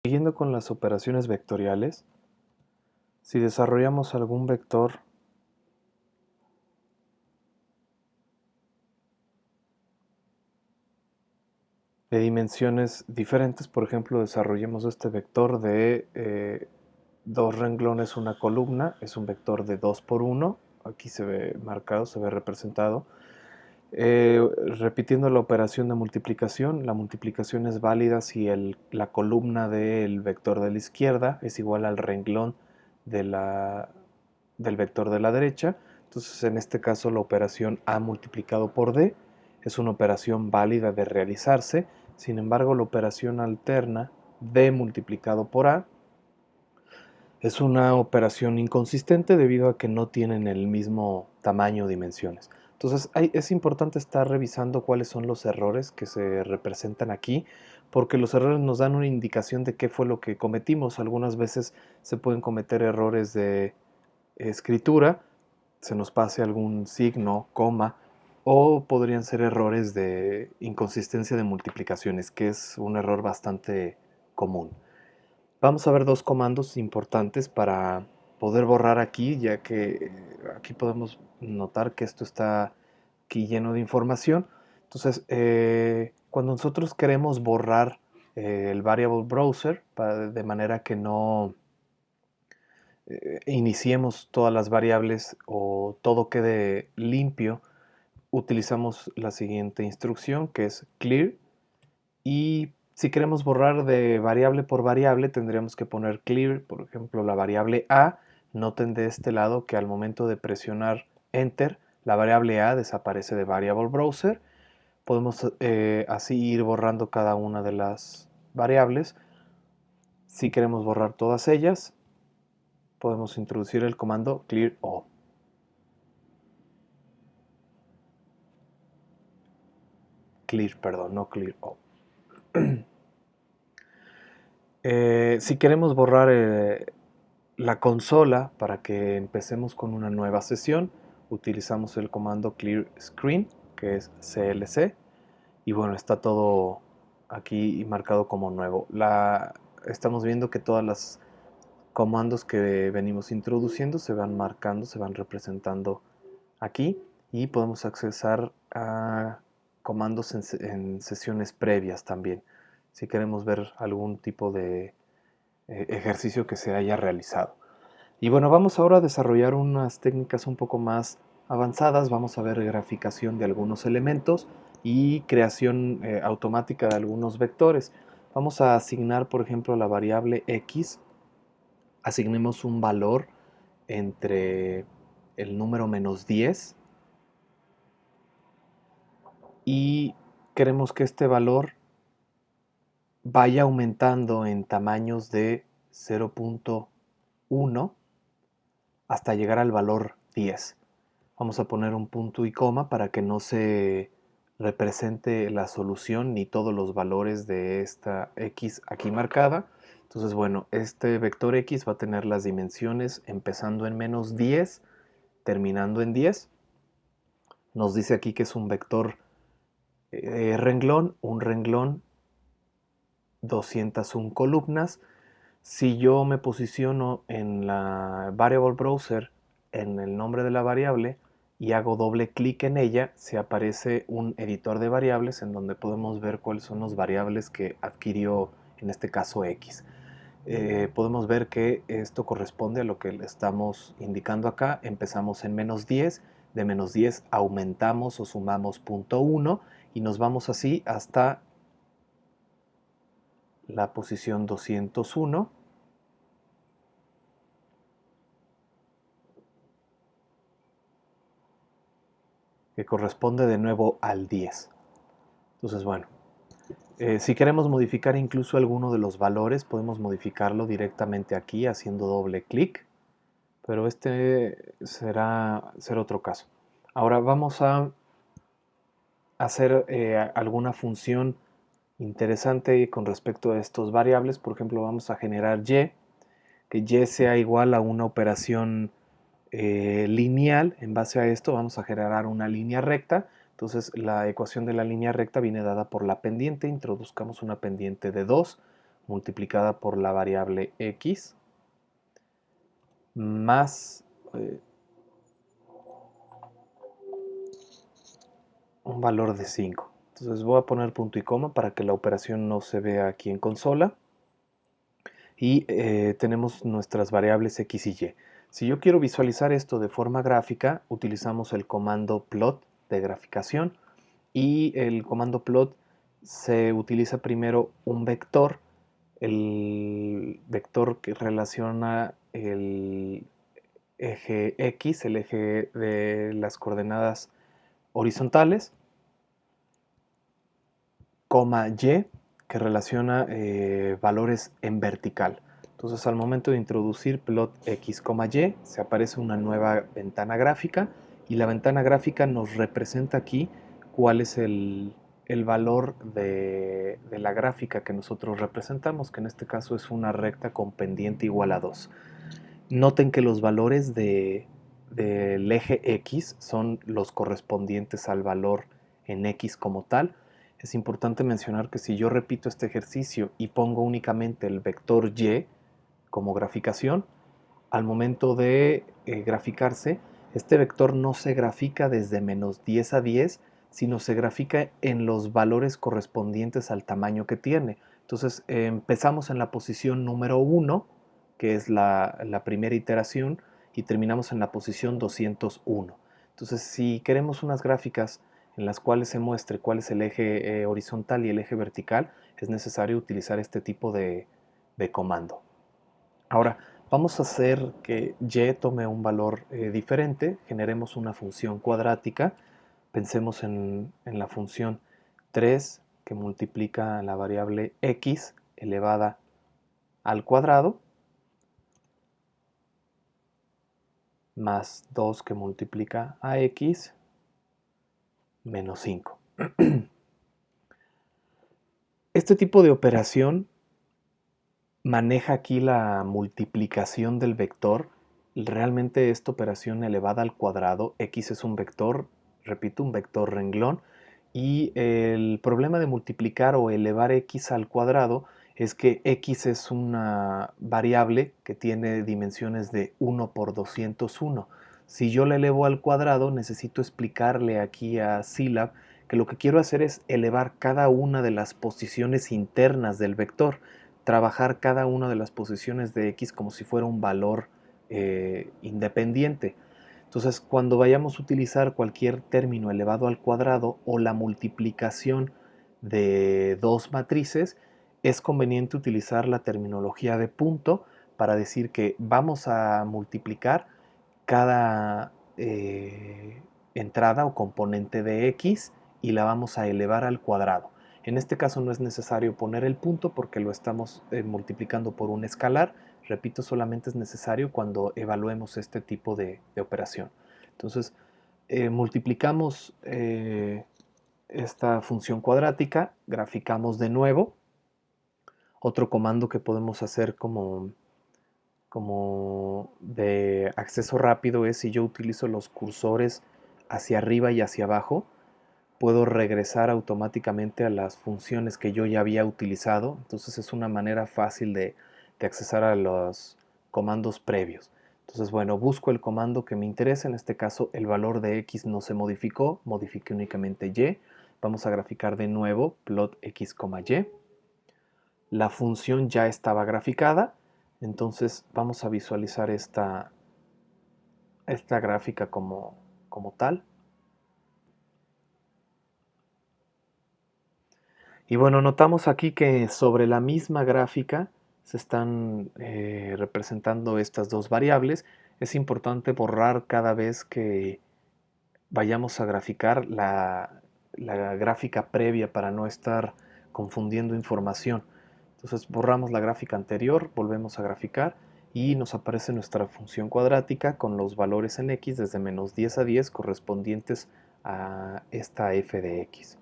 Siguiendo con las operaciones vectoriales, si desarrollamos algún vector de dimensiones diferentes, por ejemplo, desarrollemos este vector de dos renglones, una columna, es un vector de 2 por 1, aquí se ve marcado, se ve representado. Repitiendo la operación de multiplicación, la multiplicación es válida si la columna del vector de la izquierda es igual al renglón del vector de la derecha. Entonces, en este caso, la operación A multiplicado por D es una operación válida de realizarse. Sin embargo, la operación alterna D multiplicado por A es una operación inconsistente debido a que no tienen el mismo tamaño o dimensiones. Entonces es importante estar revisando cuáles son los errores que se representan aquí, porque los errores nos dan una indicación de qué fue lo que cometimos. Algunas veces se pueden cometer errores de escritura, se nos pase algún signo, coma, o podrían ser errores de inconsistencia de multiplicaciones, que es un error bastante común. Vamos a ver dos comandos importantes para poder borrar aquí, ya que aquí podemos notar que esto está aquí lleno de información. Entonces, cuando nosotros queremos borrar el variable browser de manera que no iniciemos todas las variables o todo quede limpio, utilizamos la siguiente instrucción, que es clear, y si queremos borrar de variable por variable, tendríamos que poner clear, por ejemplo, la variable A. Noten de este lado que al momento de presionar Enter, la variable A desaparece de Variable Browser. Podemos así ir borrando cada una de las variables. Si queremos borrar todas ellas, podemos introducir el comando clear all. Clear, perdón, no clear all. Si queremos borrar la consola para que empecemos con una nueva sesión, utilizamos el comando clear screen, que es clc, y bueno, está todo aquí marcado como nuevo. Estamos viendo que todas las comandos que venimos introduciendo se van marcando, se van representando aquí, y podemos accesar a comandos en sesiones previas también, si queremos ver algún tipo de ejercicio que se haya realizado. Y bueno, vamos ahora a desarrollar unas técnicas un poco más avanzadas. Vamos a ver graficación de algunos elementos y creación automática de algunos vectores. Vamos a asignar, por ejemplo, la variable x. Asignemos un valor entre el número -10 y queremos que este valor vaya aumentando en tamaños de 0.1 hasta llegar al valor 10. Vamos a poner un punto y coma para que no se represente la solución ni todos los valores de esta x aquí marcada. Entonces, bueno, este vector x va a tener las dimensiones empezando en -10, terminando en 10. Nos dice aquí que es un vector renglón, un renglón, 201 columnas. Si yo me posiciono en la variable browser, en el nombre de la variable, y hago doble clic en ella, se aparece un editor de variables en donde podemos ver cuáles son las variables que adquirió, en este caso x. Podemos ver que esto corresponde a lo que le estamos indicando acá. Empezamos en -10, de -10 aumentamos o sumamos 0.1 y nos vamos así hasta la posición 201. Que corresponde de nuevo al 10. Entonces, bueno, si queremos modificar incluso alguno de los valores, podemos modificarlo directamente aquí haciendo doble clic, pero este será otro caso. Ahora vamos a hacer alguna función interesante con respecto a estos variables. Por ejemplo, vamos a generar y, que y sea igual a una operación lineal. En base a esto vamos a generar una línea recta. Entonces la ecuación de la línea recta viene dada por la pendiente. Introduzcamos una pendiente de 2 multiplicada por la variable x más un valor de 5. Entonces voy a poner punto y coma para que la operación no se vea aquí en consola. Y tenemos nuestras variables x y y. Si yo quiero visualizar esto de forma gráfica, utilizamos el comando plot de graficación, y el comando plot se utiliza primero un vector, el vector que relaciona el eje x, el eje de las coordenadas horizontales, coma y, que relaciona valores en vertical. Entonces, al momento de introducir plot x, y, se aparece una nueva ventana gráfica, y la ventana gráfica nos representa aquí cuál es el valor de la gráfica que nosotros representamos, que en este caso es una recta con pendiente igual a 2. Noten que los valores del eje x son los correspondientes al valor en x como tal. Es importante mencionar que si yo repito este ejercicio y pongo únicamente el vector y como graficación, al momento de graficarse, este vector no se grafica desde menos 10 a 10, sino se grafica en los valores correspondientes al tamaño que tiene. Entonces empezamos en la posición número 1, que es la primera iteración, y terminamos en la posición 201. Entonces, si queremos unas gráficas en las cuales se muestre cuál es el eje horizontal y el eje vertical, es necesario utilizar este tipo de comando. Ahora, vamos a hacer que y tome un valor diferente, generemos una función cuadrática. Pensemos en la función 3, que multiplica la variable x elevada al cuadrado, más 2, que multiplica a x menos 5. Este tipo de operación maneja aquí la multiplicación del vector. Realmente esta operación elevada al cuadrado, x es un vector, repito, un vector renglón, y el problema de multiplicar o elevar x al cuadrado es que x es una variable que tiene dimensiones de 1 por 201. Si yo la elevo al cuadrado, necesito explicarle aquí a Scilab que lo que quiero hacer es elevar cada una de las posiciones internas del vector, trabajar cada una de las posiciones de x como si fuera un valor independiente. Entonces, cuando vayamos a utilizar cualquier término elevado al cuadrado o la multiplicación de dos matrices, es conveniente utilizar la terminología de punto para decir que vamos a multiplicar cada entrada o componente de x y la vamos a elevar al cuadrado. En este caso no es necesario poner el punto porque lo estamos multiplicando por un escalar. Repito, solamente es necesario cuando evaluemos este tipo de operación. Entonces, multiplicamos esta función cuadrática, graficamos de nuevo. Otro comando que podemos hacer como de acceso rápido es, si yo utilizo los cursores hacia arriba y hacia abajo, puedo regresar automáticamente a las funciones que yo ya había utilizado. Entonces es una manera fácil de accesar a los comandos previos. Entonces, bueno, busco el comando que me interesa. En este caso, el valor de x no se modificó, modifiqué únicamente y. Vamos a graficar de nuevo plot x, y. La función ya estaba graficada, entonces vamos a visualizar esta gráfica como tal. Y bueno, notamos aquí que sobre la misma gráfica se están representando estas dos variables. Es importante borrar cada vez que vayamos a graficar la gráfica previa para no estar confundiendo información. Entonces borramos la gráfica anterior, volvemos a graficar y nos aparece nuestra función cuadrática con los valores en x desde menos 10 a 10 correspondientes a esta f de x.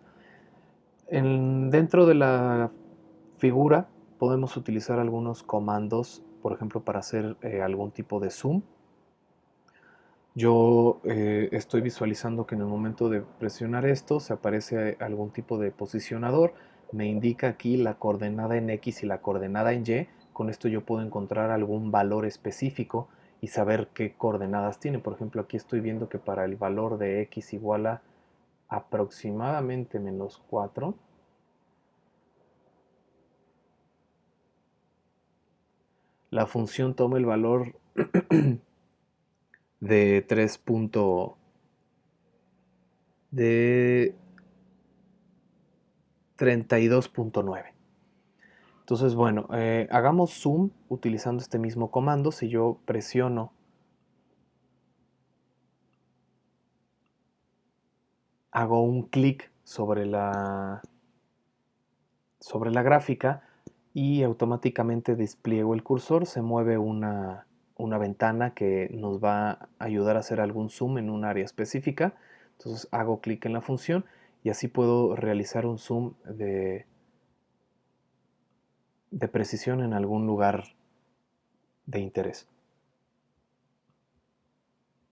Dentro de la figura podemos utilizar algunos comandos, por ejemplo, para hacer algún tipo de zoom. Yo estoy visualizando que en el momento de presionar esto se aparece algún tipo de posicionador. me indica aquí la coordenada en X y la coordenada en Y. Con esto yo puedo encontrar algún valor específico y saber qué coordenadas tiene. Por ejemplo, aquí estoy viendo que para el valor de X igual a aproximadamente -4, la función toma el valor de 3. De 32.9. Entonces, bueno, hagamos zoom utilizando este mismo comando. Si yo presiono, hago un clic sobre la gráfica y automáticamente despliego el cursor, se mueve una ventana que nos va a ayudar a hacer algún zoom en un área específica. Entonces hago clic en la función y así puedo realizar un zoom de precisión en algún lugar de interés.